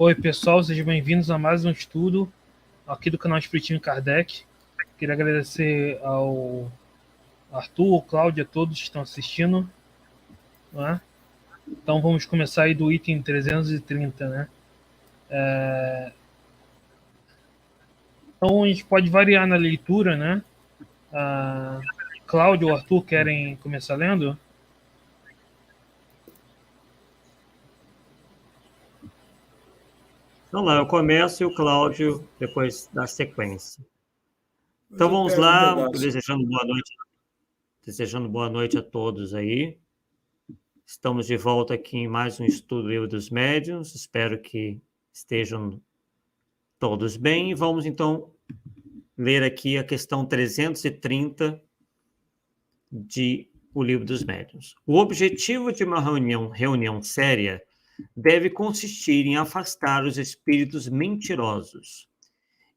Oi, pessoal, sejam bem-vindos a mais um estudo aqui do canal Espiritismo Kardec. Queria agradecer ao Arthur, ao Cláudio, a todos que estão assistindo. Né? Então, vamos começar aí do item 330, né? Então, a gente pode variar na leitura, né? Cláudio ou Arthur querem começar lendo? Então lá, eu começo e o Cláudio depois dá sequência. Então vamos lá, desejando boa noite a todos aí. Estamos de volta aqui em mais um estudo do Livro dos Médiuns. Espero que estejam todos bem. E vamos então ler aqui a questão 330 de O Livro dos Médiuns. O objetivo de uma reunião séria deve consistir em afastar os espíritos mentirosos.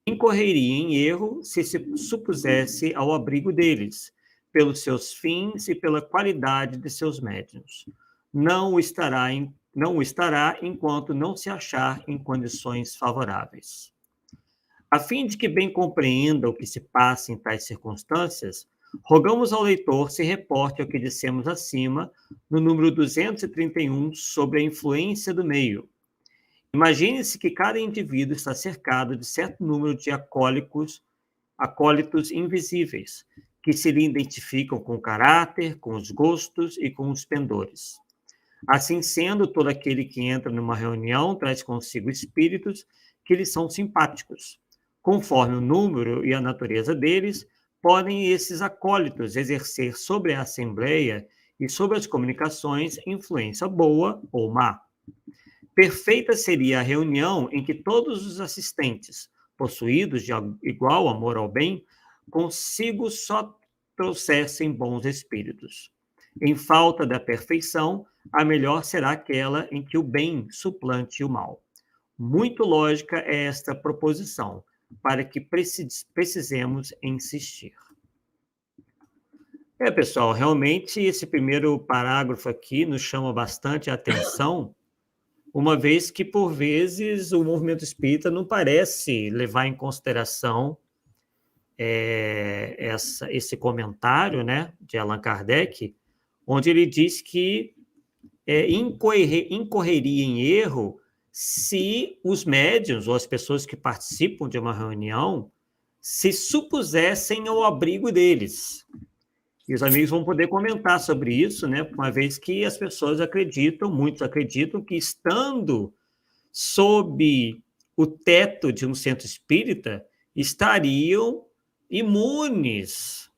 Incorreria em erro se supusesse ao abrigo deles, pelos seus fins e pela qualidade de seus médiuns. Não o estará enquanto não se achar em condições favoráveis. A fim de que bem compreenda o que se passa em tais circunstâncias, rogamos ao leitor se reporte ao que dissemos acima, no número 231, sobre a influência do meio. Imagine-se que cada indivíduo está cercado de certo número de acólitos invisíveis, que se lhe identificam com o caráter, com os gostos e com os pendores. Assim sendo, todo aquele que entra numa reunião traz consigo espíritos que lhe são simpáticos. Conforme o número e a natureza deles, podem esses acólitos exercer sobre a assembleia e sobre as comunicações influência boa ou má. Perfeita seria a reunião em que todos os assistentes, possuídos de igual amor ao bem, consigo só trouxessem bons espíritos. Em falta da perfeição, a melhor será aquela em que o bem suplante o mal. Muito lógica é esta proposição, para que precisemos insistir. Pessoal, realmente esse primeiro parágrafo aqui nos chama bastante a atenção, uma vez que, por vezes, o movimento espírita não parece levar em consideração esse comentário, né, de Allan Kardec, onde ele diz que incorreria em erro se os médiuns ou as pessoas que participam de uma reunião se supusessem ao abrigo deles. E os amigos vão poder comentar sobre isso, né? Uma vez que as pessoas muitos acreditam que estando sob o teto de um centro espírita, estariam imunes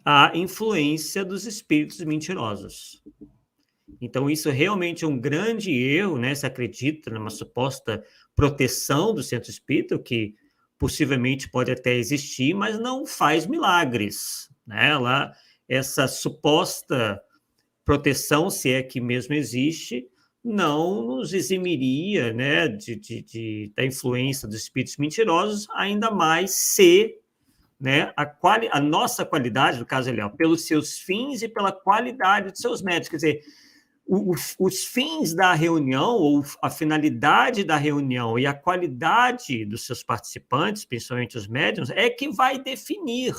à influência dos espíritos mentirosos. Então, isso realmente é um grande erro, né? Se acredita numa suposta proteção do centro espírita, que possivelmente pode até existir, mas não faz milagres, né? Essa suposta proteção, se é que mesmo existe, não nos eximiria, né, da influência dos espíritos mentirosos, ainda mais se, né, a nossa qualidade, no caso ali, pelos seus fins e pela qualidade de seus médios. Quer dizer, os fins da reunião, ou a finalidade da reunião e a qualidade dos seus participantes, principalmente os médiuns, é que vai definir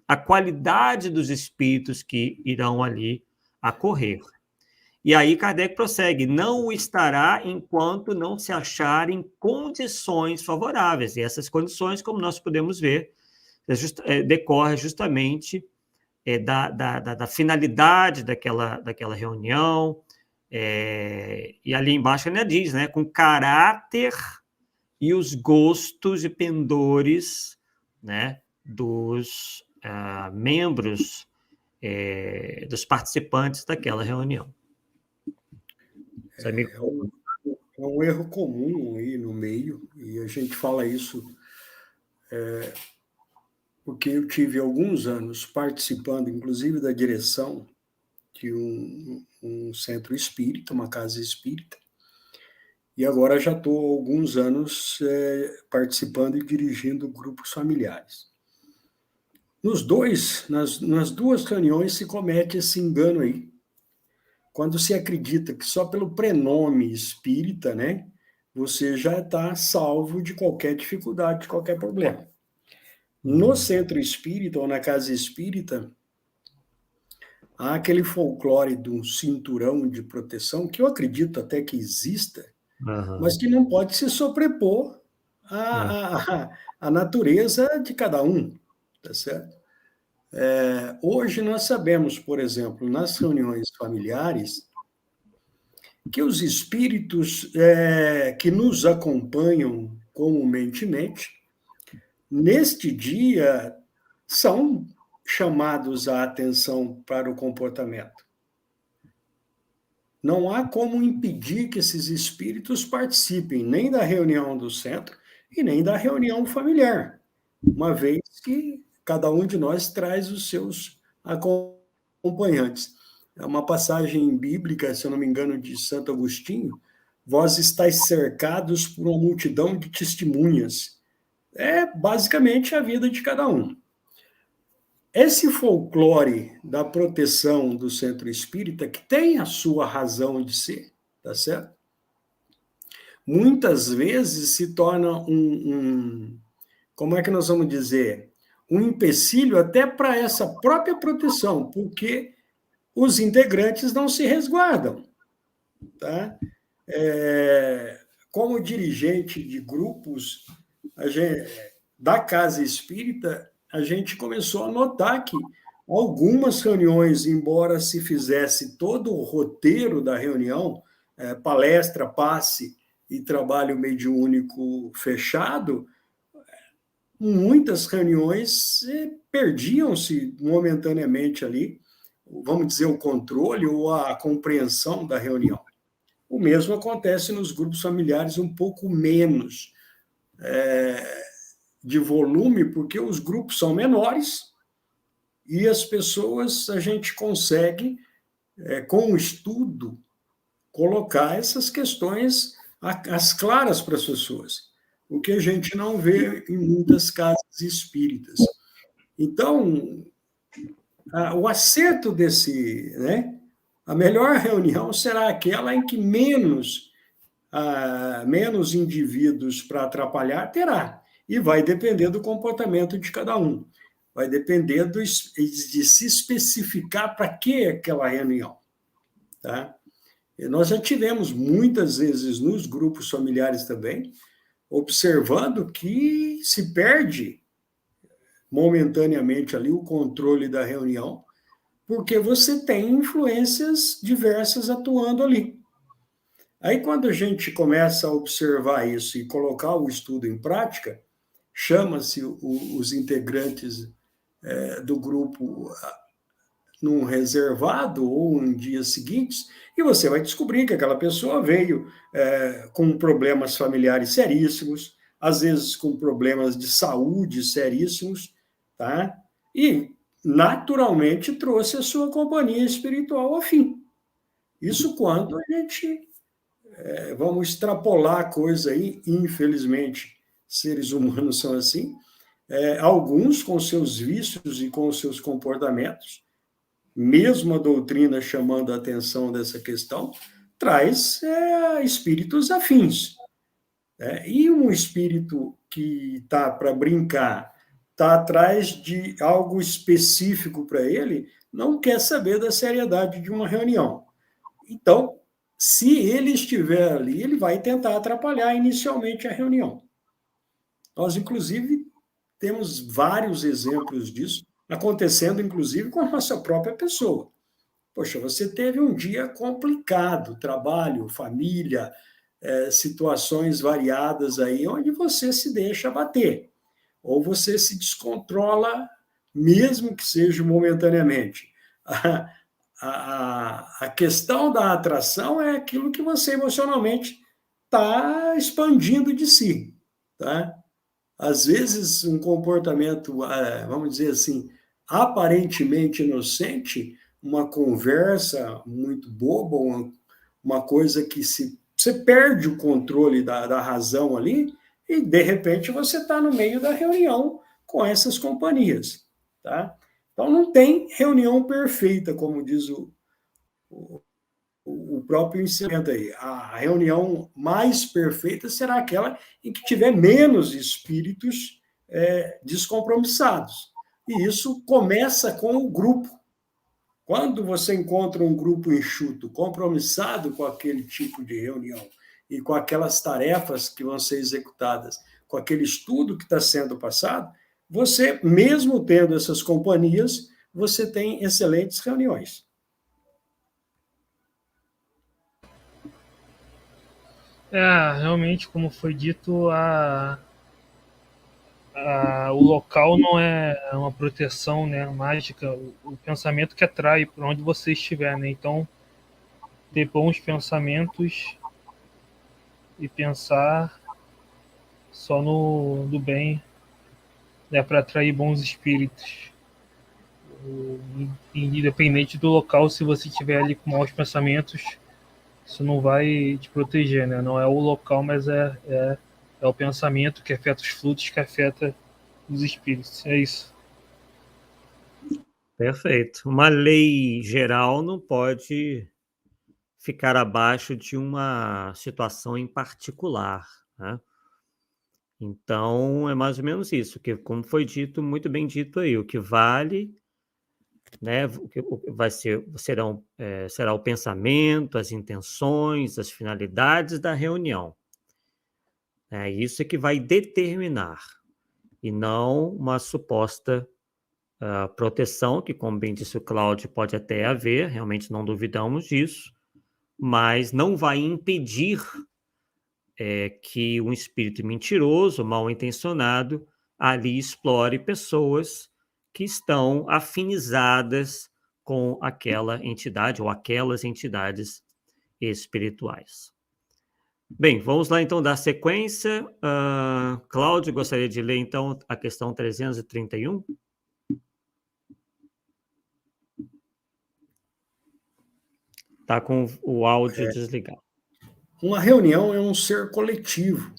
a qualidade dos espíritos que irão ali acorrer. E aí Kardec prossegue, não o estará enquanto não se acharem condições favoráveis. E essas condições, como nós podemos ver, decorre justamente da finalidade daquela reunião, e ali embaixo ele diz, né, com caráter e os gostos e pendores, né, dos membros, dos participantes daquela reunião. É um erro comum aí no meio, e a gente fala isso porque eu tive alguns anos participando, inclusive, da direção de um centro espírita, uma casa espírita, e agora já estou há alguns anos participando e dirigindo grupos familiares. Nas duas reuniões se comete esse engano aí. Quando se acredita que só pelo prenome espírita, né, você já está salvo de qualquer dificuldade, de qualquer problema. No centro espírita ou na casa espírita, há aquele folclore do cinturão de proteção, que eu acredito até que exista, mas que não pode se sobrepor à natureza de cada um, tá certo? Hoje nós sabemos, por exemplo, nas reuniões familiares, que os espíritos que nos acompanham comumente, neste dia, são chamados a atenção para o comportamento. Não há como impedir que esses espíritos participem nem da reunião do centro e nem da reunião familiar, uma vez que cada um de nós traz os seus acompanhantes. É uma passagem bíblica, se eu não me engano, de Santo Agostinho: vós estáis cercados por uma multidão de testemunhas. É basicamente a vida de cada um. Esse folclore da proteção do centro espírita, que tem a sua razão de ser, tá certo? Muitas vezes se torna como é que nós vamos dizer? Um empecilho até para essa própria proteção, porque os integrantes não se resguardam, tá? Como dirigente de grupos da Casa Espírita, a gente começou a notar que algumas reuniões, embora se fizesse todo o roteiro da reunião, palestra, passe e trabalho mediúnico fechado, muitas reuniões perdiam-se momentaneamente ali, vamos dizer, o controle ou a compreensão da reunião. O mesmo acontece nos grupos familiares, um pouco menos de volume, porque os grupos são menores e as pessoas, a gente consegue, com o estudo, colocar essas questões às claras para as pessoas, o que a gente não vê em muitas casas espíritas. Então, o acerto desse, a melhor reunião será aquela em que menos indivíduos para atrapalhar terá, e vai depender do comportamento de cada um, vai depender de se especificar para que aquela reunião, tá? E nós já tivemos muitas vezes nos grupos familiares também, observando que se perde momentaneamente ali o controle da reunião, porque você tem influências diversas atuando ali. Aí, quando a gente começa a observar isso e colocar o estudo em prática, chama-se os integrantes do grupo num reservado ou em dias seguintes, e você vai descobrir que aquela pessoa veio com problemas familiares seríssimos, às vezes com problemas de saúde seríssimos, tá? E, naturalmente, trouxe a sua companhia espiritual ao fim. Isso quando a gente... vamos extrapolar a coisa aí, infelizmente, seres humanos são assim, alguns com seus vícios e com seus comportamentos, mesmo a doutrina chamando a atenção dessa questão, traz espíritos afins. E um espírito que está para brincar, está atrás de algo específico para ele, não quer saber da seriedade de uma reunião. Então, se ele estiver ali, ele vai tentar atrapalhar inicialmente a reunião. Nós, inclusive, temos vários exemplos disso, acontecendo, inclusive, com a nossa própria pessoa. Poxa, você teve um dia complicado, trabalho, família, situações variadas aí, onde você se deixa abater, ou você se descontrola, mesmo que seja momentaneamente. A questão da atração é aquilo que você emocionalmente está expandindo de si, tá? Às vezes, um comportamento, vamos dizer assim, aparentemente inocente, uma conversa muito boba, uma coisa que você perde o controle da razão ali, e, de repente, você está no meio da reunião com essas companhias, tá? Então, não tem reunião perfeita, como diz o o próprio ensinamento aí. A reunião mais perfeita será aquela em que tiver menos espíritos descompromissados. E isso começa com o grupo. Quando você encontra um grupo enxuto, compromissado com aquele tipo de reunião e com aquelas tarefas que vão ser executadas, com aquele estudo que está sendo passado, você, mesmo tendo essas companhias, você tem excelentes reuniões. Realmente, como foi dito, o local não é uma proteção, né, mágica, o pensamento que atrai para onde você estiver, né? Então, ter bons pensamentos e pensar só no bem, né, para atrair bons espíritos. Independente do local, se você estiver ali com maus pensamentos, isso não vai te proteger, né? Não é o local, mas é o pensamento que afeta os fluxos, que afeta os espíritos. É isso. Perfeito. Uma lei geral não pode ficar abaixo de uma situação em particular, né? Então, é mais ou menos isso, que como foi dito, muito bem dito aí, o que vale, né, o que vai ser, será o pensamento, as intenções, as finalidades da reunião. É isso que vai determinar, e não uma suposta proteção, que, como bem disse o Cláudio, pode até haver, realmente não duvidamos disso, mas não vai impedir que um espírito mentiroso, mal intencionado, ali explore pessoas que estão afinizadas com aquela entidade ou aquelas entidades espirituais. Bem, vamos lá então dar sequência. Cláudio, gostaria de ler então a questão 331? Está com o áudio desligado. Uma reunião é um ser coletivo,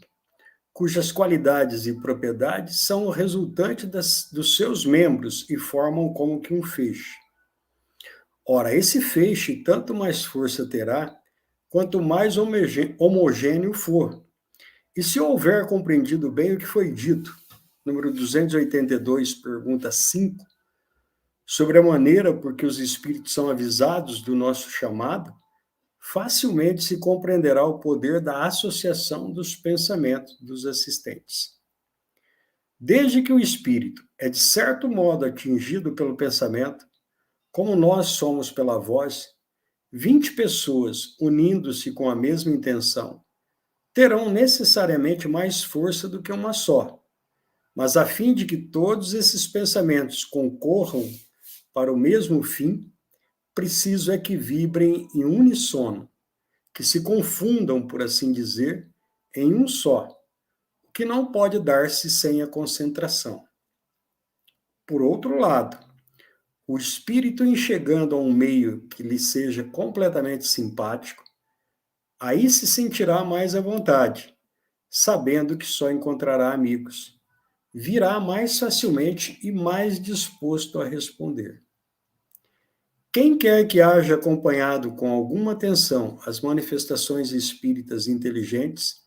cujas qualidades e propriedades são o resultante dos seus membros e formam como que um feixe. Ora, esse feixe tanto mais força terá, quanto mais homogêneo for. E se houver compreendido bem o que foi dito, número 282, pergunta 5, sobre a maneira por que os espíritos são avisados do nosso chamado, facilmente se compreenderá o poder da associação dos pensamentos dos assistentes. Desde que o espírito é de certo modo atingido pelo pensamento, como nós somos pela voz, 20 pessoas unindo-se com a mesma intenção terão necessariamente mais força do que uma só. Mas a fim de que todos esses pensamentos concorram para o mesmo fim, preciso é que vibrem em uníssono, que se confundam, por assim dizer, em um só, o que não pode dar-se sem a concentração. Por outro lado, o espírito enxergando a um meio que lhe seja completamente simpático, aí se sentirá mais à vontade, sabendo que só encontrará amigos. Virá mais facilmente e mais disposto a responder. Quem quer que haja acompanhado com alguma atenção as manifestações espíritas inteligentes,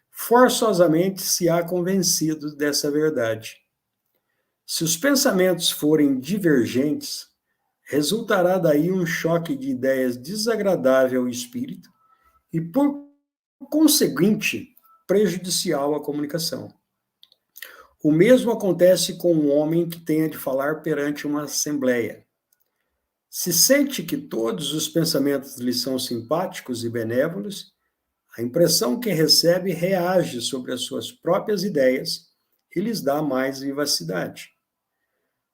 forçosamente se há convencido dessa verdade. Se os pensamentos forem divergentes, resultará daí um choque de ideias desagradável ao espírito e, por conseguinte, prejudicial à comunicação. O mesmo acontece com um homem que tenha de falar perante uma assembleia. Se sente que todos os pensamentos lhe são simpáticos e benévolos, a impressão que recebe reage sobre as suas próprias ideias e lhes dá mais vivacidade.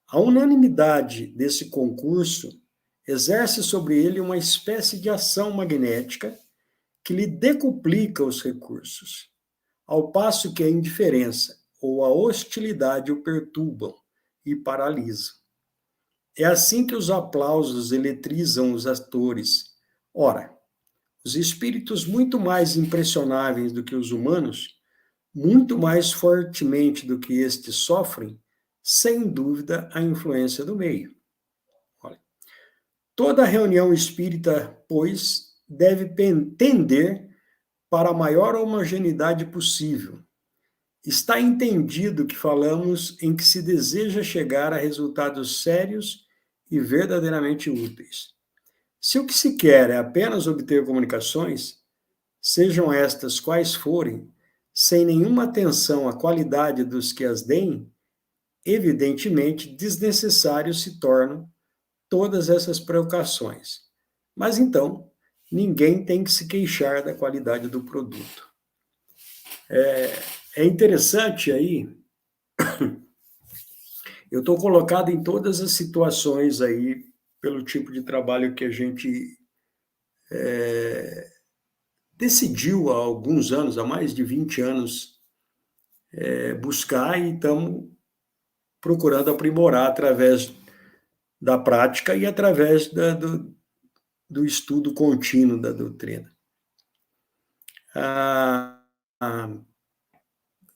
A unanimidade desse concurso exerce sobre ele uma espécie de ação magnética que lhe decuplica os recursos, ao passo que a indiferença ou a hostilidade o perturbam e paralisam. É assim que os aplausos eletrizam os atores. Ora, os espíritos muito mais impressionáveis do que os humanos, muito mais fortemente do que estes sofrem, sem dúvida, a influência do meio. Olha, toda reunião espírita, pois, deve tender para a maior homogeneidade possível. Está entendido que falamos em que se deseja chegar a resultados sérios e verdadeiramente úteis. Se o que se quer é apenas obter comunicações, sejam estas quais forem, sem nenhuma atenção à qualidade dos que as deem, evidentemente desnecessários se tornam todas essas precauções. Mas então, ninguém tem que se queixar da qualidade do produto. É interessante aí, eu estou colocado em todas as situações aí, pelo tipo de trabalho que a gente decidiu há alguns anos, há mais de 20 anos, buscar, e estamos procurando aprimorar através da prática e através do estudo contínuo da doutrina. Há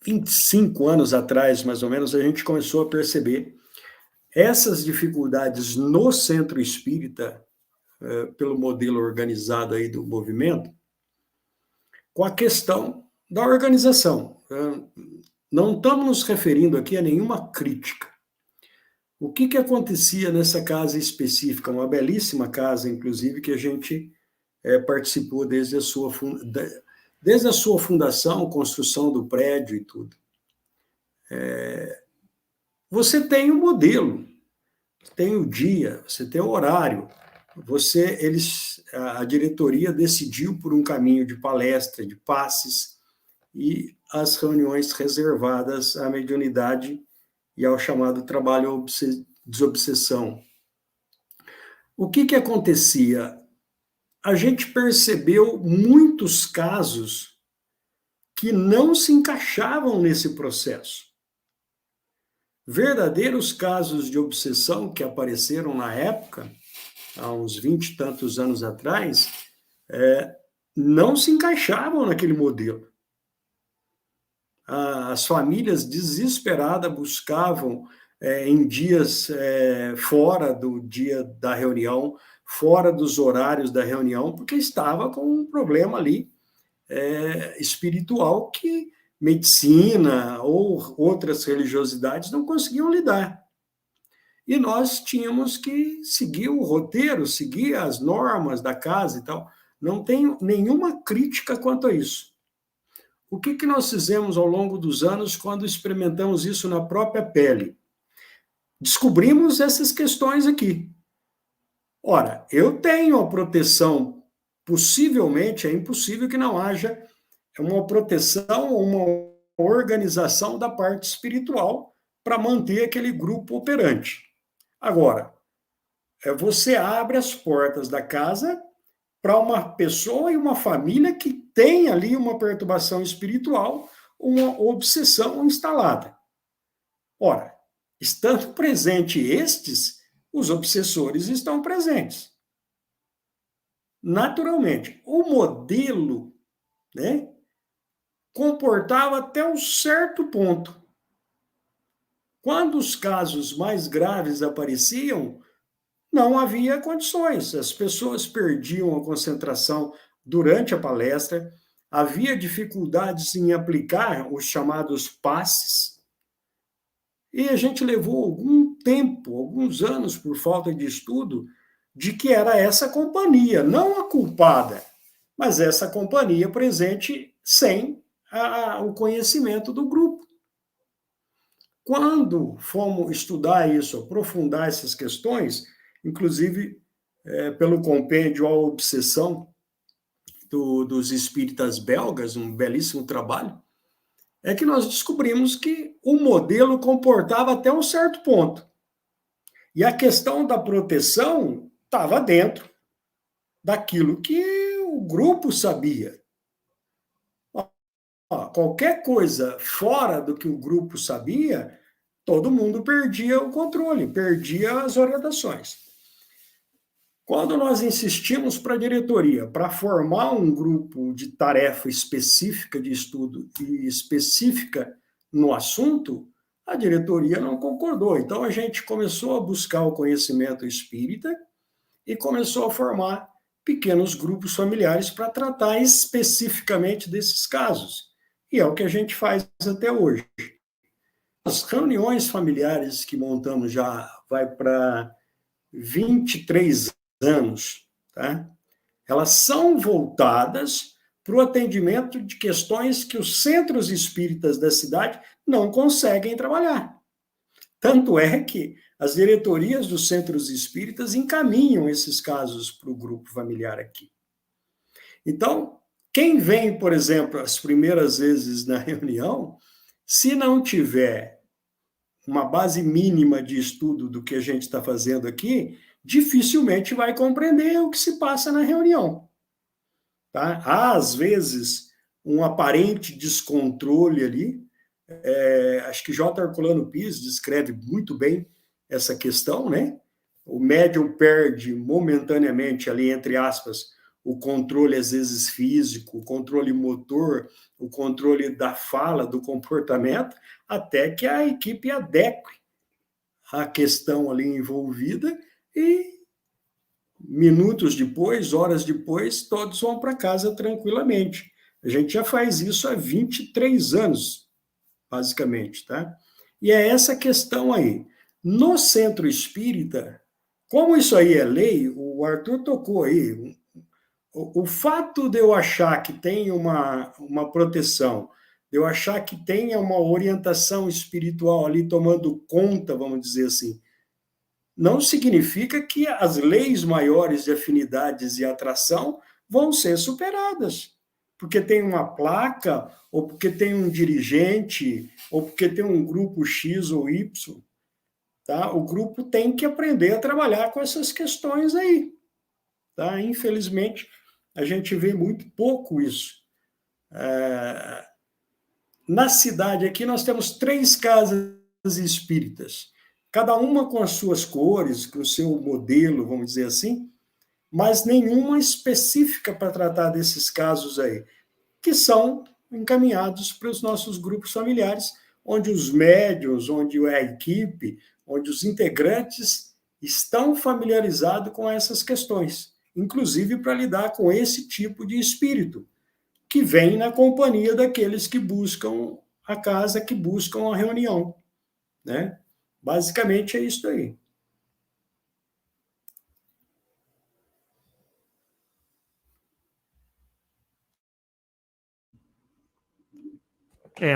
25 anos atrás, mais ou menos, a gente começou a perceber essas dificuldades no centro espírita, pelo modelo organizado aí do movimento, com a questão da organização. Não estamos nos referindo aqui a nenhuma crítica. O que acontecia nessa casa específica? Uma belíssima casa, inclusive, que a gente participou desde a sua fundação, construção do prédio e tudo. Você tem um modelo, tem o dia, você tem o horário, a diretoria decidiu por um caminho de palestra, de passes, e as reuniões reservadas à mediunidade e ao chamado trabalho desobsessão. O que acontecia? A gente percebeu muitos casos que não se encaixavam nesse processo. Verdadeiros casos de obsessão que apareceram na época, há uns 20 e tantos anos atrás, não se encaixavam naquele modelo. As famílias desesperadas buscavam em dias fora do dia da reunião, fora dos horários da reunião, porque estava com um problema ali espiritual que medicina ou outras religiosidades não conseguiam lidar. E nós tínhamos que seguir o roteiro, seguir as normas da casa e tal. Não tenho nenhuma crítica quanto a isso. O que nós fizemos ao longo dos anos quando experimentamos isso na própria pele? Descobrimos essas questões aqui. Ora, eu tenho a proteção, possivelmente, é impossível que não haja uma proteção, uma organização da parte espiritual para manter aquele grupo operante. Agora, você abre as portas da casa para uma pessoa e uma família que tem ali uma perturbação espiritual, uma obsessão instalada. Ora, estando presente estes, os obsessores estão presentes. Naturalmente, o modelo, comportava até um certo ponto. Quando os casos mais graves apareciam, não havia condições, as pessoas perdiam a concentração durante a palestra, havia dificuldades em aplicar os chamados passes, e a gente levou algum tempo, alguns anos, por falta de estudo, de que era essa companhia, não a culpada, mas essa companhia presente sem o conhecimento do grupo. Quando fomos estudar isso, aprofundar essas questões, inclusive pelo compêndio A Obsessão dos espíritas belgas, um belíssimo trabalho, é que nós descobrimos que o modelo comportava até um certo ponto. E a questão da proteção estava dentro daquilo que o grupo sabia. Qualquer coisa fora do que o grupo sabia, todo mundo perdia o controle, perdia as orientações. Quando nós insistimos para a diretoria para formar um grupo de tarefa específica de estudo e específica no assunto, a diretoria não concordou. Então, a gente começou a buscar o conhecimento espírita e começou a formar pequenos grupos familiares para tratar especificamente desses casos. E é o que a gente faz até hoje. As reuniões familiares que montamos já vai para 23 anos, tá? Elas são voltadas para o atendimento de questões que os centros espíritas da cidade não conseguem trabalhar. Tanto é que as diretorias dos centros espíritas encaminham esses casos para o grupo familiar aqui. Então, quem vem, por exemplo, as primeiras vezes na reunião, se não tiver uma base mínima de estudo do que a gente está fazendo aqui, dificilmente vai compreender o que se passa na reunião. Tá? Há, às vezes, um aparente descontrole ali. Acho que J. Herculano Pires descreve muito bem essa questão, né? O médium perde momentaneamente ali, entre aspas, o controle, às vezes, físico, o controle motor, o controle da fala, do comportamento, até que a equipe adeque a questão ali envolvida e minutos depois, horas depois, todos vão para casa tranquilamente. A gente já faz isso há 23 anos, basicamente, tá? E é essa questão aí. No centro espírita, como isso aí é lei, o Arthur tocou aí, o fato de eu achar que tem uma proteção, de eu achar que tenha uma orientação espiritual ali tomando conta, vamos dizer assim, não significa que as leis maiores de afinidades e atração vão ser superadas. Porque tem uma placa, ou porque tem um dirigente, ou porque tem um grupo X ou Y. Tá? O grupo tem que aprender a trabalhar com essas questões aí. Tá? Infelizmente, a gente vê muito pouco isso. Na cidade aqui, nós temos 3 casas espíritas, cada uma com as suas cores, com o seu modelo, vamos dizer assim, mas nenhuma específica para tratar desses casos aí, que são encaminhados para os nossos grupos familiares, onde os médiuns, onde a equipe, onde os integrantes estão familiarizados com essas questões, inclusive para lidar com esse tipo de espírito, que vem na companhia daqueles que buscam a casa, que buscam a reunião, né? Basicamente é isso aí.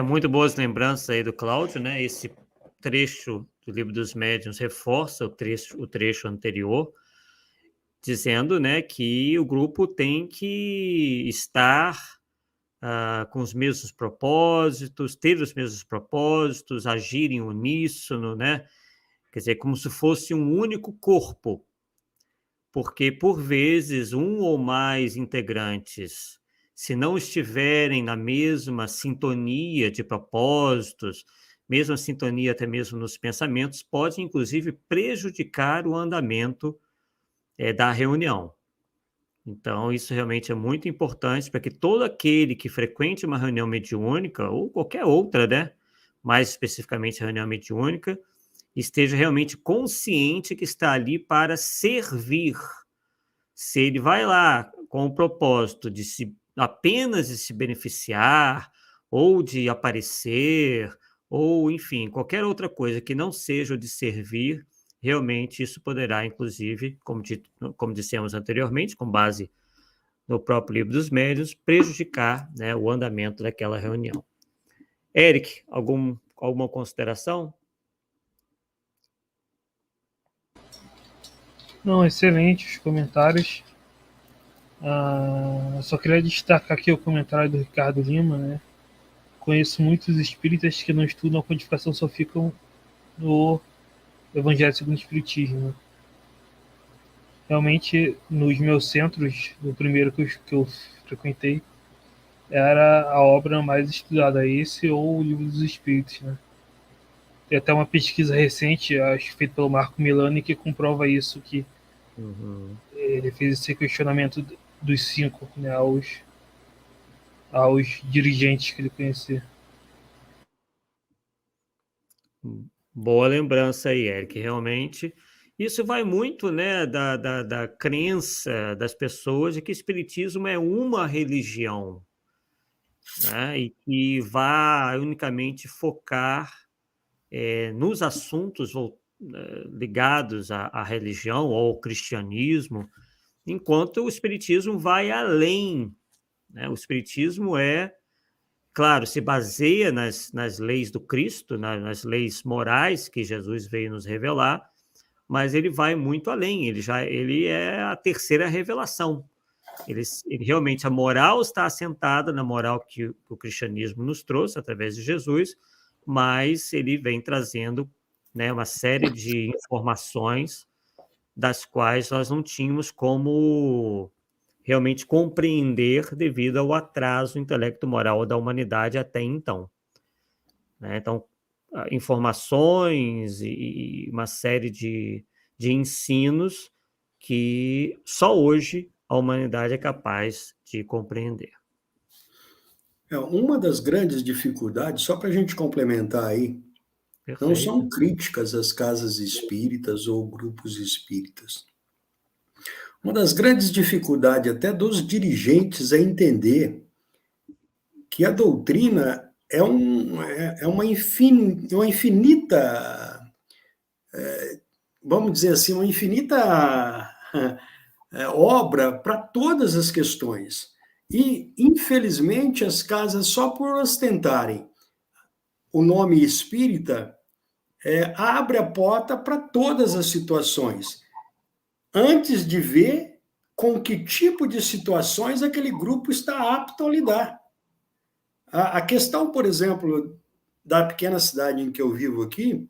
Muito boas lembranças aí do Cláudio, né? Esse trecho do Livro dos Médiuns reforça o trecho anterior, dizendo, né, que o grupo tem que estar com os mesmos propósitos, ter os mesmos propósitos, agir em uníssono, né? Quer dizer, como se fosse um único corpo, porque, por vezes, um ou mais integrantes, se não estiverem na mesma sintonia de propósitos, mesma sintonia até mesmo nos pensamentos, pode, inclusive, prejudicar o andamento da reunião. Então, isso realmente é muito importante para que todo aquele que frequente uma reunião mediúnica, ou qualquer outra, né? Mais especificamente a reunião mediúnica, esteja realmente consciente que está ali para servir. Se ele vai lá com o propósito de apenas de se beneficiar, ou de aparecer, ou, enfim, qualquer outra coisa que não seja o de servir, realmente isso poderá, inclusive, como dissemos anteriormente, com base no próprio Livro dos Médiuns, prejudicar, né, o andamento daquela reunião. Eric, alguma consideração? Não, excelente os comentários. Só queria destacar aqui o comentário do Ricardo Lima, né? Conheço muitos espíritas que não estudam a codificação, só ficam no Evangelho segundo o Espiritismo. Realmente, nos meus centros, o primeiro que eu frequentei, era a obra mais estudada, esse ou o Livro dos Espíritos, né? Tem até uma pesquisa recente, acho feita pelo Marco Milani, que comprova isso, que ele fez esse questionamento dos 5, né, aos dirigentes que ele conhecia. Boa lembrança aí, Eric. Realmente, Isso vai muito, né, da crença das pessoas de que o espiritismo é uma religião, né, e que vai unicamente focar nos assuntos ligados à religião ou ao cristianismo, enquanto o espiritismo vai além, né? O espiritismo claro, se baseia nas leis do Cristo, nas leis morais que Jesus veio nos revelar, mas ele vai muito além, ele é a terceira revelação. Ele realmente, a moral está assentada na moral que o cristianismo nos trouxe através de Jesus, mas ele vem trazendo, né, uma série de informações das quais nós não tínhamos como realmente compreender devido ao atraso intelecto-moral da humanidade até então, né? Então, informações e uma série de ensinos que só hoje a humanidade é capaz de compreender. Uma das grandes dificuldades, só para a gente complementar aí, Perfeito. não são críticas às casas espíritas ou grupos espíritas. Uma das grandes dificuldades até dos dirigentes é entender que a doutrina é uma infinita, vamos dizer assim, uma infinita obra para todas as questões. E, infelizmente, as casas, só por ostentarem o nome espírita, abre a porta para todas as situações, antes de ver com que tipo de situações aquele grupo está apto a lidar. A questão, por exemplo, da pequena cidade em que eu vivo aqui,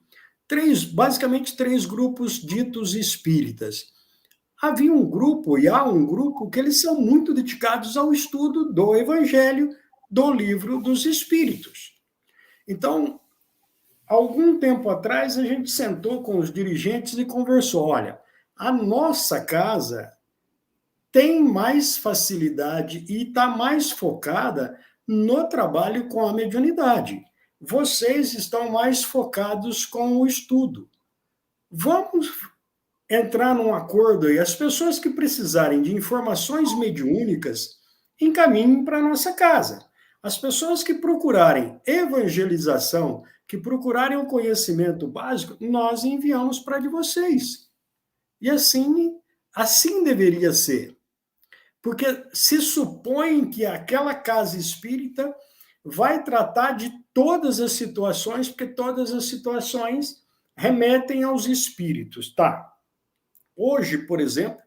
basicamente três grupos ditos espíritas. Havia um grupo, e há um grupo, que eles são muito dedicados ao estudo do Evangelho, do Livro dos Espíritos. Então, algum tempo atrás, a gente sentou com os dirigentes e conversou, olha, a nossa casa tem mais facilidade e está mais focada no trabalho com a mediunidade. Vocês estão mais focados com o estudo. Vamos entrar num acordo e as pessoas que precisarem de informações mediúnicas encaminhem para a nossa casa. As pessoas que procurarem evangelização, que procurarem o conhecimento básico, nós enviamos para de vocês. E assim deveria ser. Porque se supõe que aquela casa espírita vai tratar de todas as situações, porque todas as situações remetem aos espíritos, tá? Hoje, por exemplo,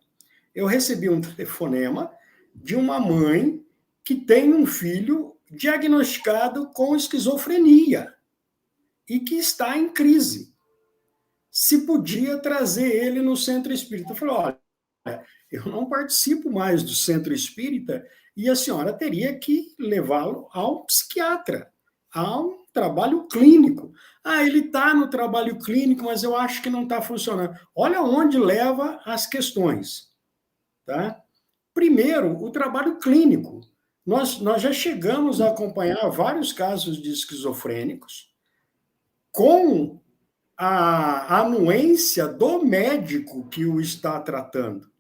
eu recebi um telefonema de uma mãe que tem um filho diagnosticado com esquizofrenia e que está em crise. Se podia trazer ele no centro espírita. Eu falei, olha, eu não participo mais do centro espírita e a senhora teria que levá-lo a um psiquiatra, a um trabalho clínico. Ele está no trabalho clínico, mas eu acho que não está funcionando. Olha onde leva as questões. Tá? Primeiro, o trabalho clínico. Nós já chegamos a acompanhar vários casos de esquizofrênicos com a anuência do médico que o está tratando.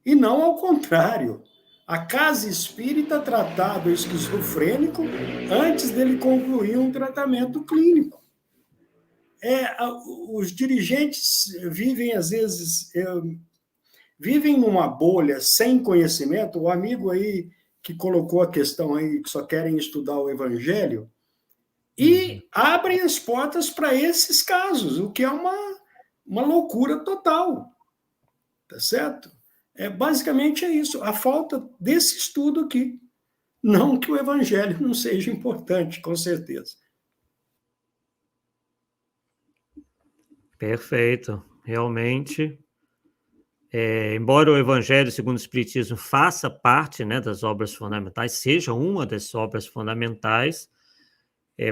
E não ao contrário. A casa espírita tratar do esquizofrênico antes dele concluir um tratamento clínico. Os dirigentes vivem, às vezes, vivem numa bolha sem conhecimento. O amigo aí que colocou a questão aí, que só querem estudar o Evangelho, e abrem as portas para esses casos, o que é uma loucura total. Tá certo? Basicamente é isso, a falta desse estudo aqui. Não que o Evangelho não seja importante, com certeza. Perfeito. Realmente, embora o Evangelho segundo o Espiritismo faça parte, né, das obras fundamentais, seja uma das obras fundamentais,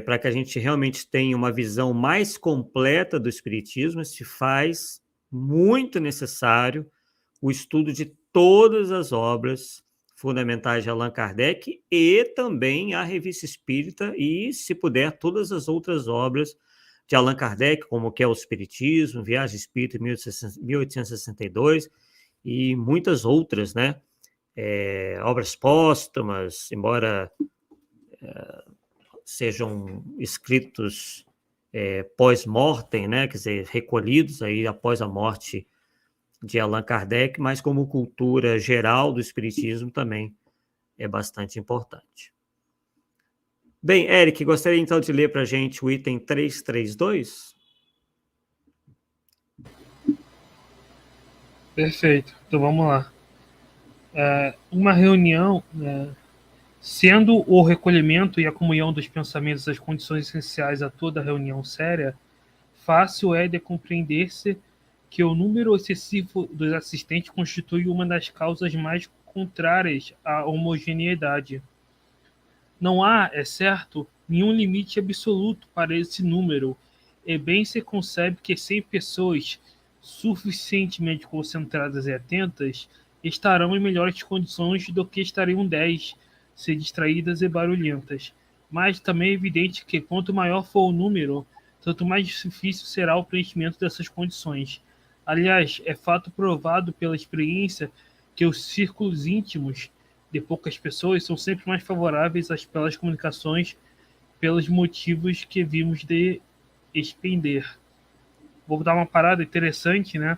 para que a gente realmente tenha uma visão mais completa do Espiritismo, se faz muito necessário o estudo de todas as obras fundamentais de Allan Kardec e também a Revista Espírita e, se puder, todas as outras obras de Allan Kardec, como que é o Espiritismo, Viagem Espírita, 1862, e muitas outras, né? Obras póstumas, embora sejam escritos pós-mortem, né? Quer dizer, recolhidos aí após a morte de Allan Kardec, mas como cultura geral do Espiritismo também é bastante importante. Bem, Eric, gostaria então de ler para a gente o item 332? Perfeito. Então vamos lá. Uma reunião, sendo o recolhimento e a comunhão dos pensamentos as condições essenciais a toda reunião séria, fácil é de compreender-se que o número excessivo dos assistentes constitui uma das causas mais contrárias à homogeneidade. Não há, é certo, nenhum limite absoluto para esse número, e bem se concebe que 100 pessoas suficientemente concentradas e atentas estarão em melhores condições do que estariam 10, se distraídas e barulhentas. Mas também é evidente que quanto maior for o número, tanto mais difícil será o preenchimento dessas condições. Aliás, é fato provado pela experiência que os círculos íntimos de poucas pessoas são sempre mais favoráveis pelas comunicações, pelos motivos que vimos de expender. Vou dar uma parada interessante, né?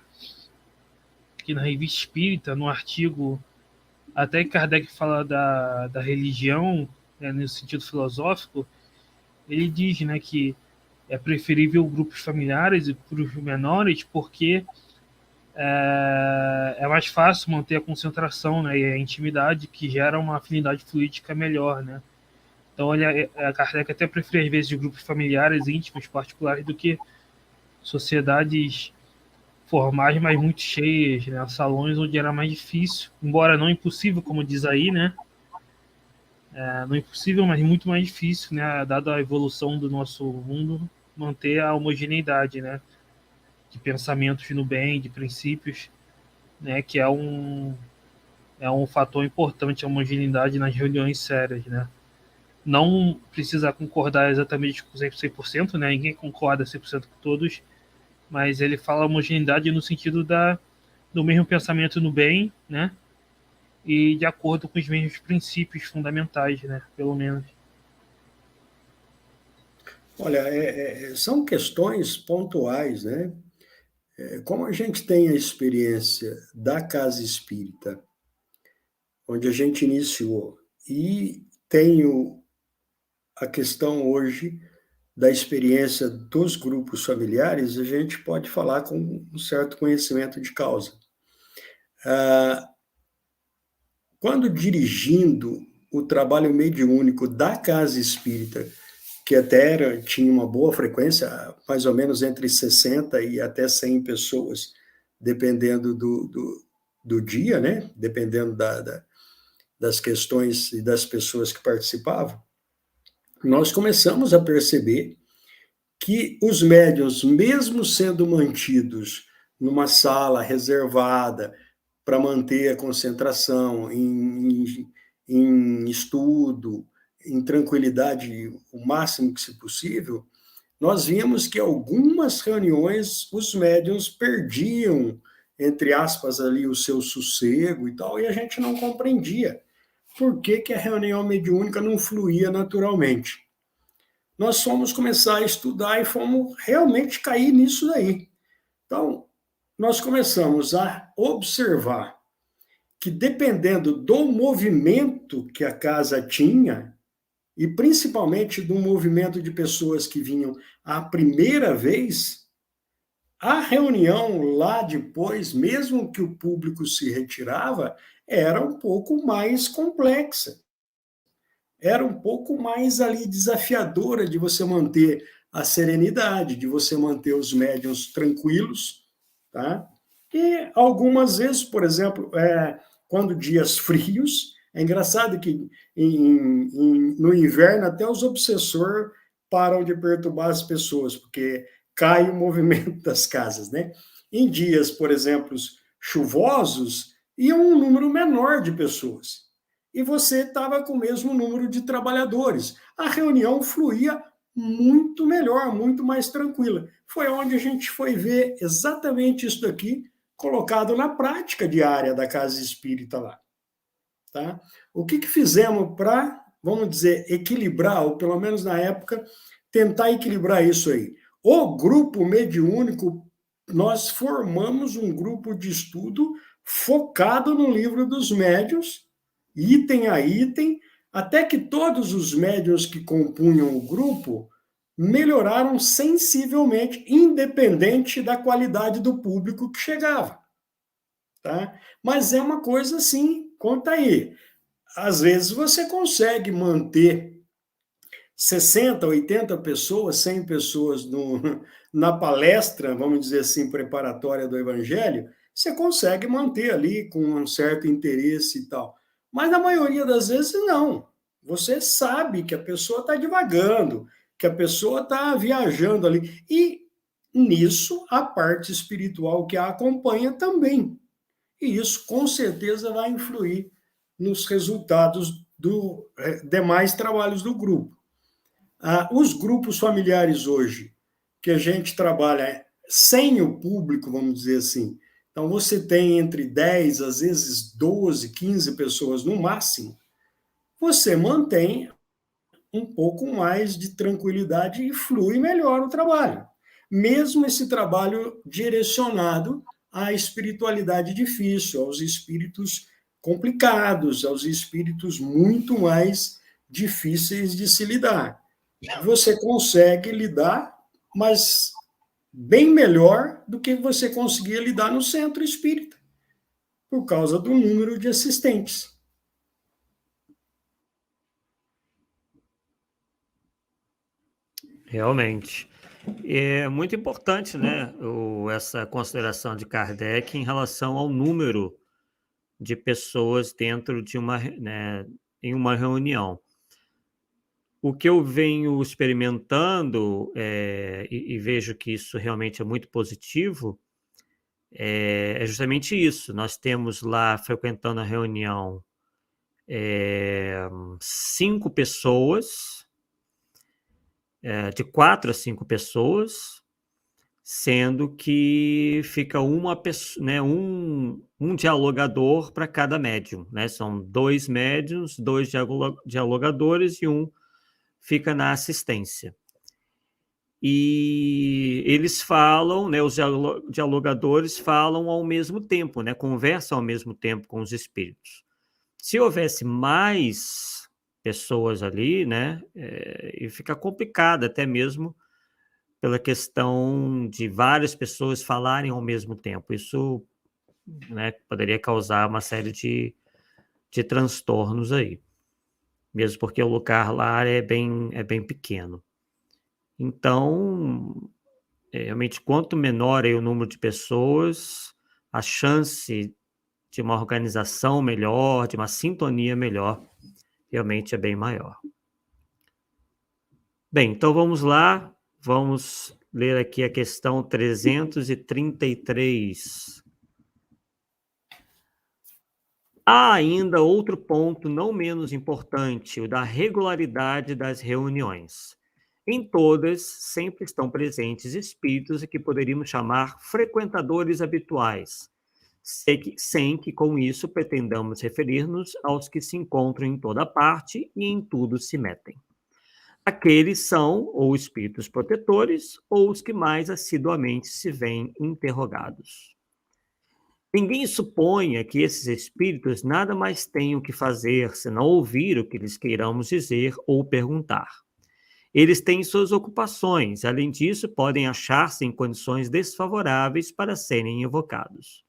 Que na Revista Espírita, no artigo, até Kardec fala da religião, né, no sentido filosófico, ele diz, né, que é preferível grupos familiares e grupos menores porque é mais fácil manter a concentração, né, e a intimidade, que gera uma afinidade fluídica melhor, né? Então, a Kardec até prefere, às vezes, de grupos familiares, íntimos, particulares, do que sociedades formais, mas muito cheias, né? Salões onde era mais difícil, embora não impossível, como diz aí, né? Não impossível, mas muito mais difícil, né? Dada a evolução do nosso mundo, manter a homogeneidade, né? De pensamentos no bem, de princípios, né? Que é um fator importante, a homogeneidade nas reuniões sérias, né? Não precisa concordar exatamente com 100%, né? Ninguém concorda 100% com todos, mas ele fala homogeneidade no sentido do mesmo pensamento no bem, né? E de acordo com os mesmos princípios fundamentais, né? Pelo menos. Olha, são questões pontuais, né? Como a gente tem a experiência da casa espírita, onde a gente iniciou, e tenho a questão hoje da experiência dos grupos familiares, a gente pode falar com um certo conhecimento de causa. Quando dirigindo o trabalho mediúnico da casa espírita, que até tinha uma boa frequência, mais ou menos entre 60 e até 100 pessoas, dependendo do dia, né? Dependendo das questões e das pessoas que participavam, nós começamos a perceber que os médiuns, mesmo sendo mantidos numa sala reservada para manter a concentração em estudo, em tranquilidade o máximo que se possível, nós vimos que algumas reuniões os médiuns perdiam, entre aspas, ali o seu sossego e tal, e a gente não compreendia por que a reunião mediúnica não fluía naturalmente. Nós fomos começar a estudar e fomos realmente cair nisso daí. Então, nós começamos a observar que, dependendo do movimento que a casa tinha, e principalmente do movimento de pessoas que vinham a primeira vez, a reunião lá depois, mesmo que o público se retirava, era um pouco mais complexa. Era um pouco mais ali desafiadora de você manter a serenidade, de você manter os médiuns tranquilos, tá? E algumas vezes, por exemplo, quando dias frios, é engraçado que no inverno até os obsessores param de perturbar as pessoas, porque cai o movimento das casas, né? Em dias, por exemplo, chuvosos, ia um número menor de pessoas. E você estava com o mesmo número de trabalhadores. A reunião fluía muito melhor, muito mais tranquila. Foi onde a gente foi ver exatamente isso daqui colocado na prática diária da casa espírita lá. Tá? O que fizemos para, vamos dizer, equilibrar, ou pelo menos na época, tentar equilibrar isso aí? O grupo mediúnico, nós formamos um grupo de estudo focado no livro dos médiuns, item a item, até que todos os médiuns que compunham o grupo melhoraram sensivelmente, independente da qualidade do público que chegava. Tá? Mas é uma coisa assim, conta aí. Às vezes você consegue manter 60, 80 pessoas, 100 pessoas na palestra, vamos dizer assim, preparatória do Evangelho, você consegue manter ali com um certo interesse e tal. Mas na maioria das vezes não. Você sabe que a pessoa está divagando, que a pessoa está viajando ali. E nisso a parte espiritual que a acompanha também. E isso com certeza vai influir nos resultados dos demais trabalhos do grupo. Os grupos familiares hoje, que a gente trabalha sem o público, vamos dizer assim, então você tem entre 10, às vezes 12, 15 pessoas no máximo, você mantém um pouco mais de tranquilidade e flui melhor o trabalho. Mesmo esse trabalho direcionado à espiritualidade difícil, aos espíritos complicados, aos espíritos muito mais difíceis de se lidar. Você consegue lidar, mas bem melhor do que você conseguia lidar no centro espírita, por causa do número de assistentes. Realmente. É muito importante, né, essa consideração de Kardec em relação ao número de pessoas dentro de em uma reunião. O que eu venho experimentando, e vejo que isso realmente é muito positivo, é justamente isso. Nós temos lá, frequentando a reunião, 5 pessoas, de 4 a 5 pessoas, sendo que fica uma pessoa, né, um dialogador para cada médium, né? São 2 médiums, 2 dialogadores e um fica na assistência. E eles falam, né, os dialogadores falam ao mesmo tempo, né, conversam ao mesmo tempo com os espíritos. Se houvesse mais pessoas ali, né, e fica complicado até mesmo pela questão de várias pessoas falarem ao mesmo tempo. Isso, né, poderia causar uma série de transtornos aí, mesmo porque o lugar lá é bem pequeno. Então, realmente, quanto menor é o número de pessoas, a chance de uma organização melhor, de uma sintonia melhor, realmente é bem maior. Bem, então vamos lá, vamos ler aqui a questão 333. Há ainda outro ponto não menos importante, o da regularidade das reuniões. Em todas, sempre estão presentes espíritos que poderíamos chamar frequentadores habituais, sem que com isso pretendamos referir-nos aos que se encontram em toda parte e em tudo se metem. Aqueles são ou espíritos protetores ou os que mais assiduamente se veem interrogados. Ninguém suponha que esses espíritos nada mais tenham que fazer senão ouvir o que lhes queiramos dizer ou perguntar. Eles têm suas ocupações, além disso, podem achar-se em condições desfavoráveis para serem invocados.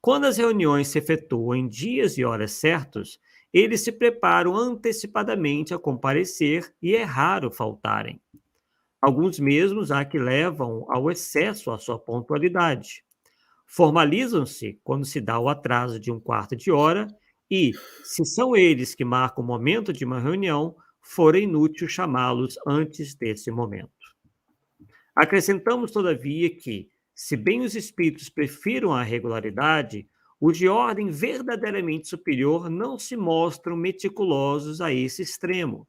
Quando as reuniões se efetuam em dias e horas certos, eles se preparam antecipadamente a comparecer e é raro faltarem. Alguns mesmos há que levam ao excesso a sua pontualidade. Formalizam-se quando se dá o atraso de 1/4 de hora e, se são eles que marcam o momento de uma reunião, fora inútil chamá-los antes desse momento. Acrescentamos, todavia, que, se bem os espíritos prefiram a regularidade, os de ordem verdadeiramente superior não se mostram meticulosos a esse extremo.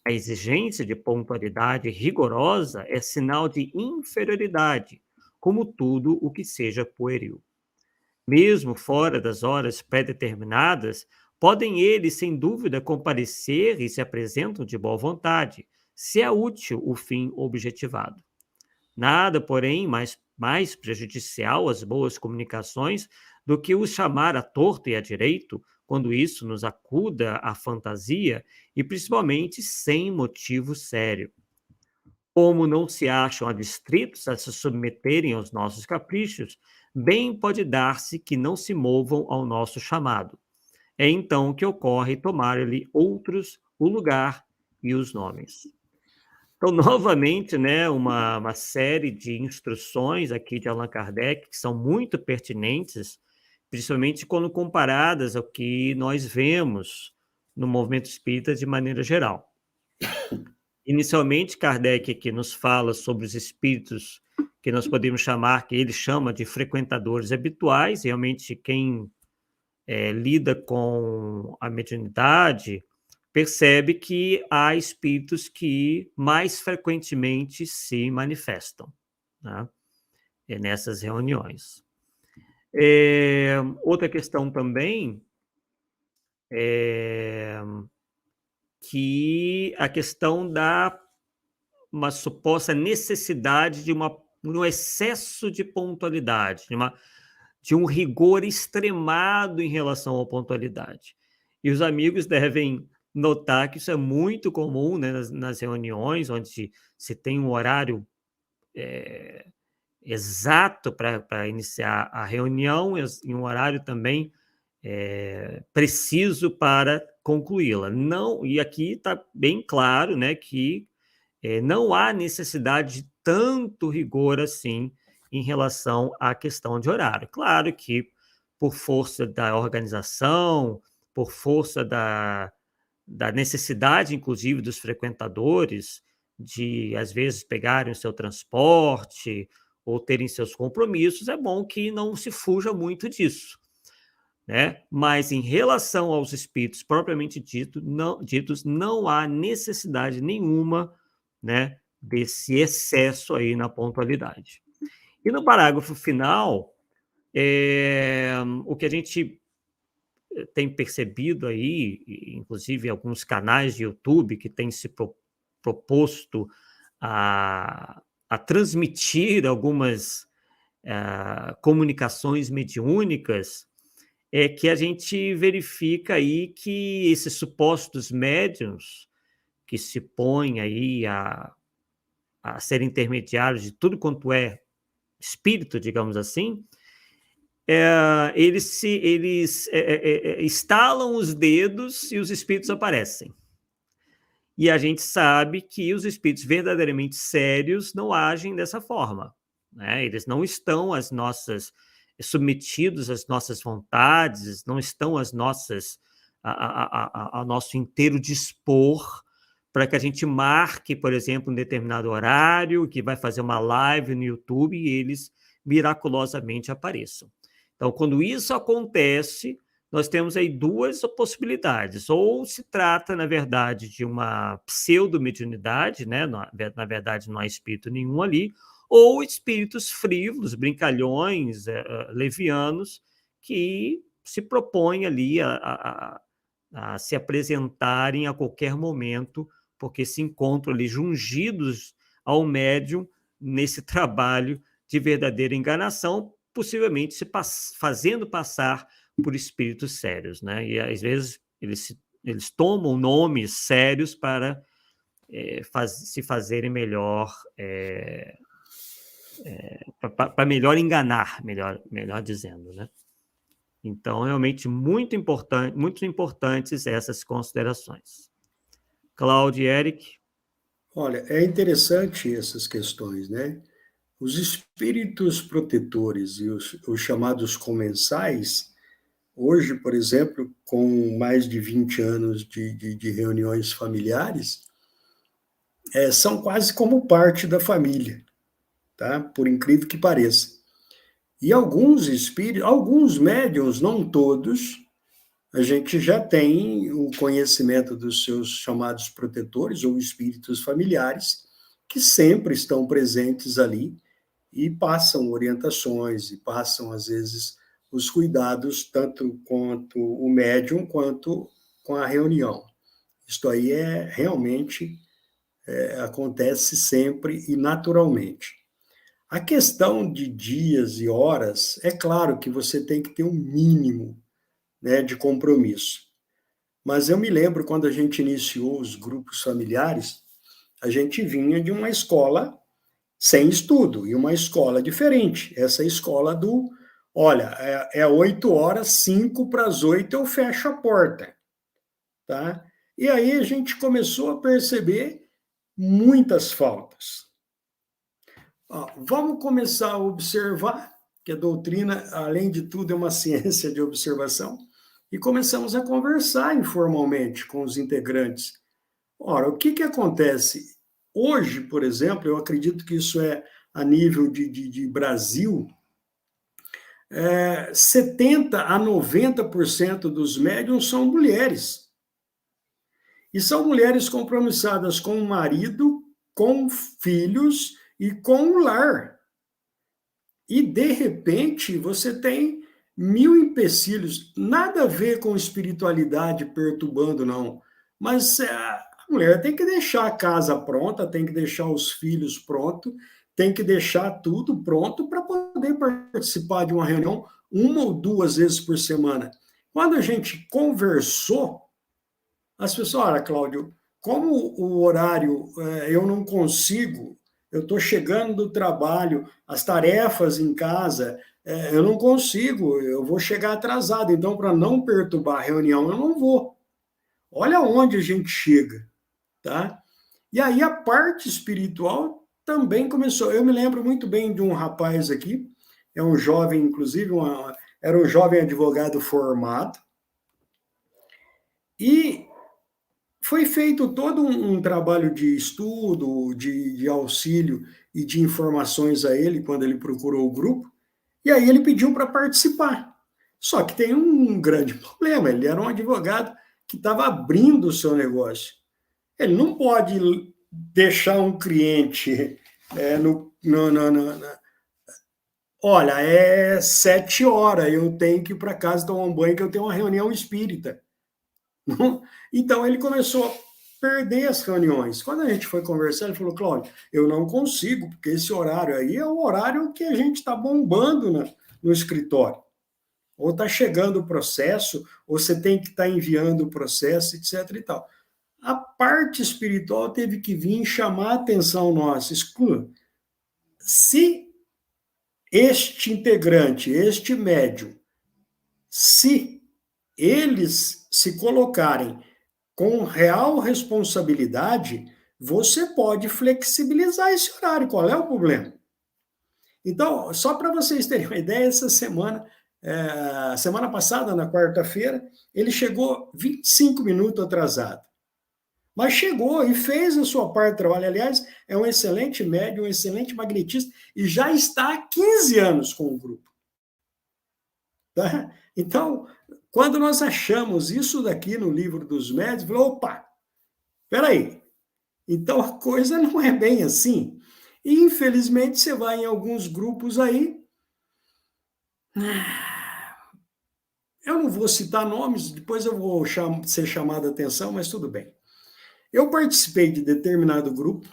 A exigência de pontualidade rigorosa é sinal de inferioridade, como tudo o que seja pueril. Mesmo fora das horas pré-determinadas, podem eles, sem dúvida, comparecer e se apresentam de boa vontade, se é útil o fim objetivado. Nada, porém, mais prejudicial às boas comunicações do que os chamar a torto e a direito, quando isso nos acuda à fantasia e principalmente sem motivo sério. Como não se acham adstritos a se submeterem aos nossos caprichos, bem pode dar-se que não se movam ao nosso chamado. É então que ocorre tomar-lhe outros o lugar e os nomes. Então, novamente, né, uma série de instruções aqui de Allan Kardec que são muito pertinentes, principalmente quando comparadas ao que nós vemos no movimento espírita de maneira geral. Inicialmente, Kardec aqui nos fala sobre os espíritos que nós podemos chamar, que ele chama de frequentadores habituais. Realmente, quem lida com a mediunidade percebe que há espíritos que mais frequentemente se manifestam, né, nessas reuniões. Outra questão também é que a questão da uma suposta necessidade de um excesso de pontualidade, de um rigor extremado em relação à pontualidade. E os amigos devem notar que isso é muito comum, né, nas reuniões, onde se tem um horário exato para iniciar a reunião e um horário também preciso para concluí-la. Não, e aqui está bem claro, né, que não há necessidade de tanto rigor assim em relação à questão de horário. Claro que, por força da organização, por força da necessidade, inclusive, dos frequentadores de, às vezes, pegarem o seu transporte ou terem seus compromissos, é bom que não se fuja muito disso, né? Mas, em relação aos espíritos propriamente ditos, não há necessidade nenhuma, né, desse excesso aí na pontualidade. E no parágrafo final, o que a gente tem percebido aí, inclusive alguns canais de YouTube que têm se proposto a transmitir algumas comunicações mediúnicas, é que a gente verifica aí que esses supostos médiuns que se põem aí a ser intermediários de tudo quanto é espírito, digamos assim, eles estalam os dedos e os espíritos aparecem. E a gente sabe que os espíritos verdadeiramente sérios não agem dessa forma, né? Eles não estão submetidos às nossas vontades, não estão ao nosso inteiro dispor para que a gente marque, por exemplo, um determinado horário, que vai fazer uma live no YouTube e eles miraculosamente apareçam. Então, quando isso acontece, nós temos aí duas possibilidades. Ou se trata, na verdade, de uma pseudo-mediunidade, né? Na verdade, não há espírito nenhum ali, ou espíritos frívolos, brincalhões, levianos, que se propõem ali a se apresentarem a qualquer momento, porque se encontram ali jungidos ao médium nesse trabalho de verdadeira enganação, possivelmente se fazendo passar por espíritos sérios, né? E às vezes eles tomam nomes sérios para se fazerem melhor, para melhor enganar, melhor dizendo, né? Então, realmente, muito importantes essas considerações. Cláudio e Eric? Olha, é interessante essas questões, né? Os espíritos protetores e os chamados comensais, hoje, por exemplo, com mais de 20 anos de reuniões familiares, são quase como parte da família, tá? Por incrível que pareça. E alguns espíritos, alguns médiuns, não todos, a gente já tem o conhecimento dos seus chamados protetores ou espíritos familiares, que sempre estão presentes ali e passam orientações, e passam, às vezes, os cuidados, tanto quanto o médium, quanto com a reunião. Isto aí realmente acontece sempre e naturalmente. A questão de dias e horas, é claro que você tem que ter um mínimo, né, de compromisso. Mas eu me lembro, quando a gente iniciou os grupos familiares, a gente vinha de uma escola sem estudo, e uma escola diferente. Essa escola olha, é 8 horas, 5 para as 8 eu fecho a porta. Tá? E aí a gente começou a perceber muitas faltas. Vamos começar a observar, que a doutrina, além de tudo, é uma ciência de observação, e começamos a conversar informalmente com os integrantes. Ora, o que acontece? Hoje, por exemplo, eu acredito que isso é a nível de Brasil, 70% a 90% dos médiuns são mulheres. E são mulheres compromissadas com o marido, com filhos e com o lar. E, de repente, você tem 1000 empecilhos, nada a ver com espiritualidade perturbando, não. Mas a mulher tem que deixar a casa pronta, tem que deixar os filhos prontos, tem que deixar tudo pronto para poder participar de uma reunião 1 ou 2 vezes por semana. Quando a gente conversou, as pessoas, olha, Cláudio, como o horário eu não consigo, eu estou chegando do trabalho, as tarefas em casa, eu não consigo, eu vou chegar atrasado, então, para não perturbar a reunião, eu não vou. Olha onde a gente chega, tá? E aí a parte espiritual também começou. Eu me lembro muito bem de um rapaz aqui, é um jovem, inclusive, era um jovem advogado formado, e foi feito todo um trabalho de estudo, de auxílio e de informações a ele, quando ele procurou o grupo, e aí ele pediu para participar. Só que tem um grande problema, ele era um advogado que estava abrindo o seu negócio. Ele não pode deixar um cliente olha, é 7 horas, eu tenho que ir para casa tomar um banho, que eu tenho uma reunião espírita. Então, ele começou a perder as reuniões. Quando a gente foi conversar, ele falou, Cláudio, eu não consigo, porque esse horário aí é o horário que a gente está bombando no escritório. Ou está chegando o processo, ou você tem que estar enviando o processo, etc. e tal. A parte espiritual teve que vir chamar a atenção nossa. Escuta, se este integrante, este médium, se eles se colocarem com real responsabilidade, você pode flexibilizar esse horário. Qual é o problema? Então, só para vocês terem uma ideia, essa semana passada, na quarta-feira, ele chegou 25 minutos atrasado. Mas chegou e fez a sua parte do trabalho. Aliás, é um excelente médium, um excelente magnetista, e já está há 15 anos com o grupo. Tá? Então, quando nós achamos isso daqui no livro dos médiuns, falou, opa, peraí, então a coisa não é bem assim. E, infelizmente, você vai em alguns grupos aí, eu não vou citar nomes, depois eu vou ser chamado a atenção, mas tudo bem. Eu participei de determinado grupo,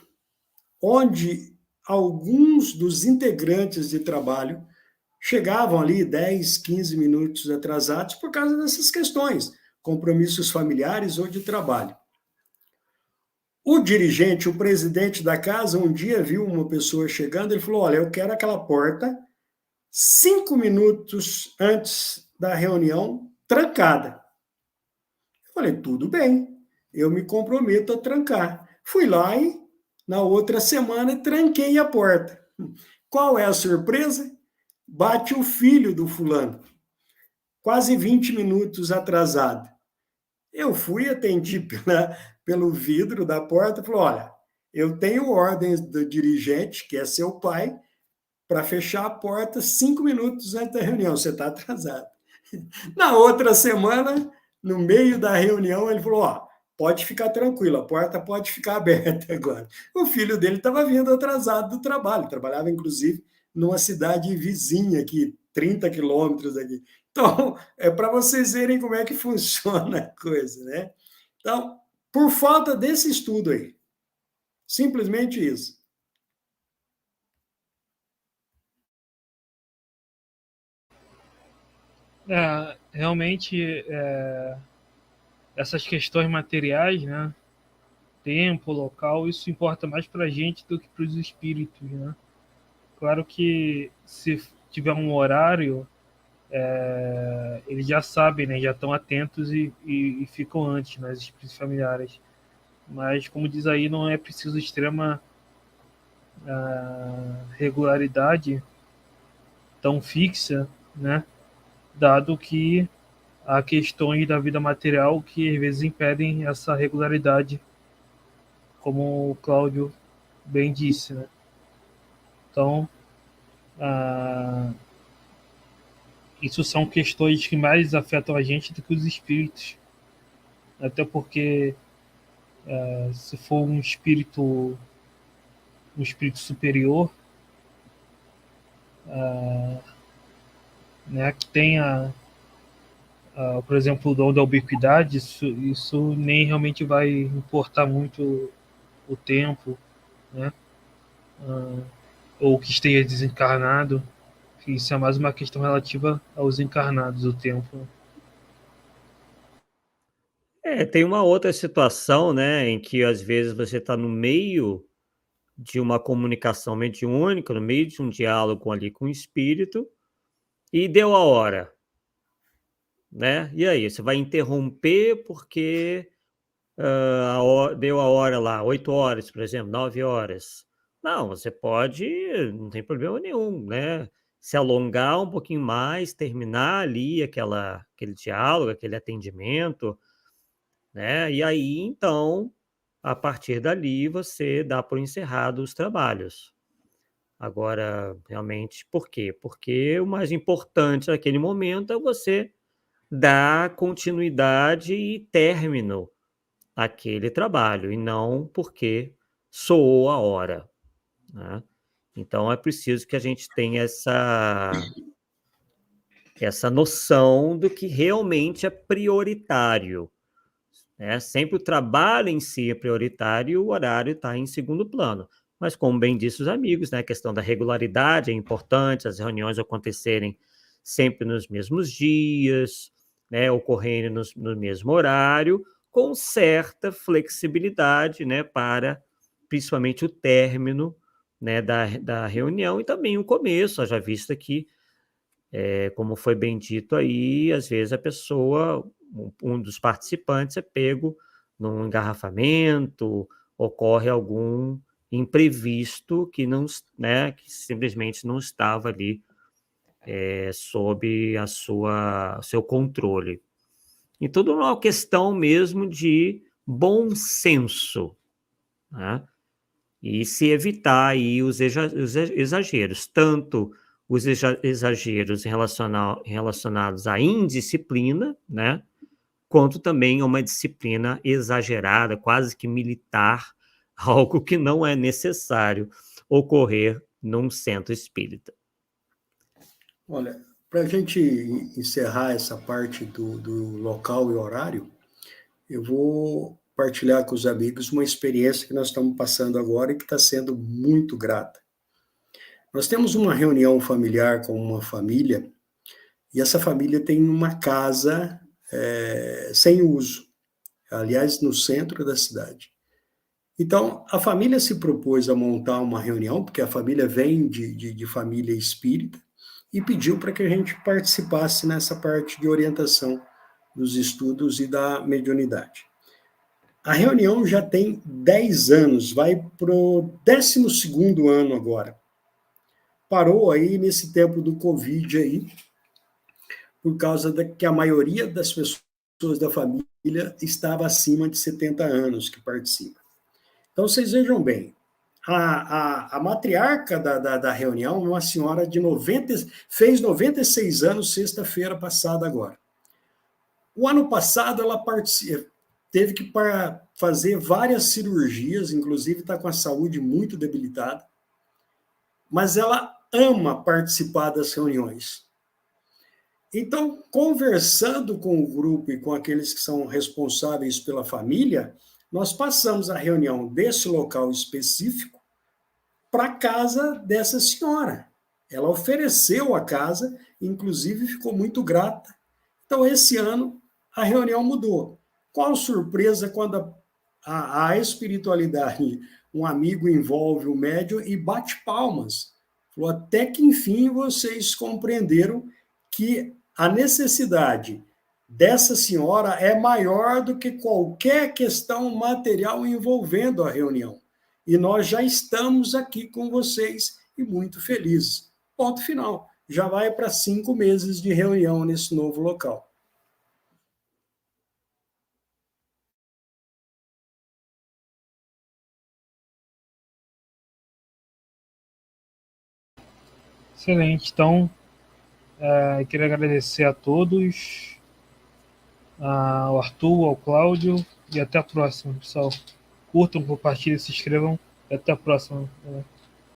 onde alguns dos integrantes de trabalho chegavam ali 10, 15 minutos atrasados por causa dessas questões, compromissos familiares ou de trabalho. O dirigente, o presidente da casa, um dia viu uma pessoa chegando, ele falou, olha, eu quero aquela porta 5 minutos antes da reunião trancada. Eu falei, tudo bem, eu me comprometo a trancar. Fui lá e, na outra semana, tranquei a porta. Qual é a surpresa? Bate o filho do fulano, quase 20 minutos atrasado. Eu fui, atendi pelo vidro da porta e falei, olha, eu tenho ordens do dirigente, que é seu pai, para fechar a porta 5 minutos antes da reunião, você está atrasado. Na outra semana, no meio da reunião, ele falou, ó, pode ficar tranquilo, a porta pode ficar aberta agora. O filho dele estava vindo atrasado do trabalho, trabalhava, inclusive, numa cidade vizinha aqui, 30 quilômetros aqui. Então, é para vocês verem como é que funciona a coisa, né? Então, por falta desse estudo aí, simplesmente isso. Realmente, essas questões materiais, né? Tempo, local, isso importa mais para a gente do que para os espíritos, né? Claro que se tiver um horário, eles já sabem, né? Já estão atentos e ficam antes, né? Os espíritos familiares. Mas, como diz aí, não é preciso extrema regularidade tão fixa, né? Dado que há questões da vida material que às vezes impedem essa regularidade, como o Cláudio bem disse, né? Então, isso são questões que mais afetam a gente do que os espíritos. Até porque, se for um espírito superior, né, que tenha, por exemplo, o dom da ubiquidade, isso nem realmente vai importar muito o tempo, né? Ou que esteja desencarnado. Isso é mais uma questão relativa aos encarnados, o tempo. Tem uma outra situação, né, em que às vezes você está no meio de uma comunicação mediúnica, no meio de um diálogo ali com o espírito, e deu a hora, né? E aí, você vai interromper porque deu a hora lá, 8 horas, por exemplo, 9 horas. Não, você pode, não tem problema nenhum, né? Se alongar um pouquinho mais, terminar ali aquele diálogo, aquele atendimento, né? E aí, então, a partir dali, você dá por encerrado os trabalhos. Agora, realmente, por quê? Porque o mais importante naquele momento é você dar continuidade e término àquele trabalho, e não porque soou a hora, né? Então, é preciso que a gente tenha essa noção do que realmente é prioritário, né? Sempre o trabalho em si é prioritário e o horário está em segundo plano. Mas, como bem disse os amigos, né, a questão da regularidade é importante, as reuniões acontecerem sempre nos mesmos dias, né, ocorrerem no mesmo horário, com certa flexibilidade, né, para principalmente o término, né, da reunião e também o começo, já vista que, como foi bem dito aí, às vezes a pessoa, um dos participantes é pego num engarrafamento, ocorre algum imprevisto que não, né, que simplesmente não estava ali sob seu controle. E tudo é uma questão mesmo de bom senso, né? E se evitar aí os exageros, tanto os exageros relacionados à indisciplina, né, quanto também a uma disciplina exagerada, quase que militar, algo que não é necessário ocorrer num centro espírita. Olha, para a gente encerrar essa parte do local e horário, eu vou partilhar com os amigos uma experiência que nós estamos passando agora e que está sendo muito grata. Nós temos uma reunião familiar com uma família, e essa família tem uma casa sem uso, aliás, no centro da cidade. Então, a família se propôs a montar uma reunião, porque a família vem de família espírita, e pediu para que a gente participasse nessa parte de orientação dos estudos e da mediunidade. A reunião já tem 10 anos, vai para o 12º ano agora. Parou aí nesse tempo do Covid aí, por causa que a maioria das pessoas da família estava acima de 70 anos que participa. Então, vocês vejam bem, a matriarca da reunião, uma senhora fez 96 anos sexta-feira passada agora. O ano passado, ela teve que fazer várias cirurgias, inclusive está com a saúde muito debilitada, mas ela ama participar das reuniões. Então, conversando com o grupo e com aqueles que são responsáveis pela família, nós passamos a reunião desse local específico para a casa dessa senhora. Ela ofereceu a casa, inclusive ficou muito grata. Então, esse ano, a reunião mudou. Qual surpresa quando a espiritualidade, um amigo envolve o médium e bate palmas. Falou, até que, enfim, vocês compreenderam que a necessidade dessa senhora é maior do que qualquer questão material envolvendo a reunião. E nós já estamos aqui com vocês e muito felizes. Ponto final. Já vai para 5 meses de reunião nesse novo local. Excelente. Então, queria agradecer a todos, ao Arthur, ao Cláudio, e até a próxima, pessoal. Curtam, compartilhem, se inscrevam, e até a próxima.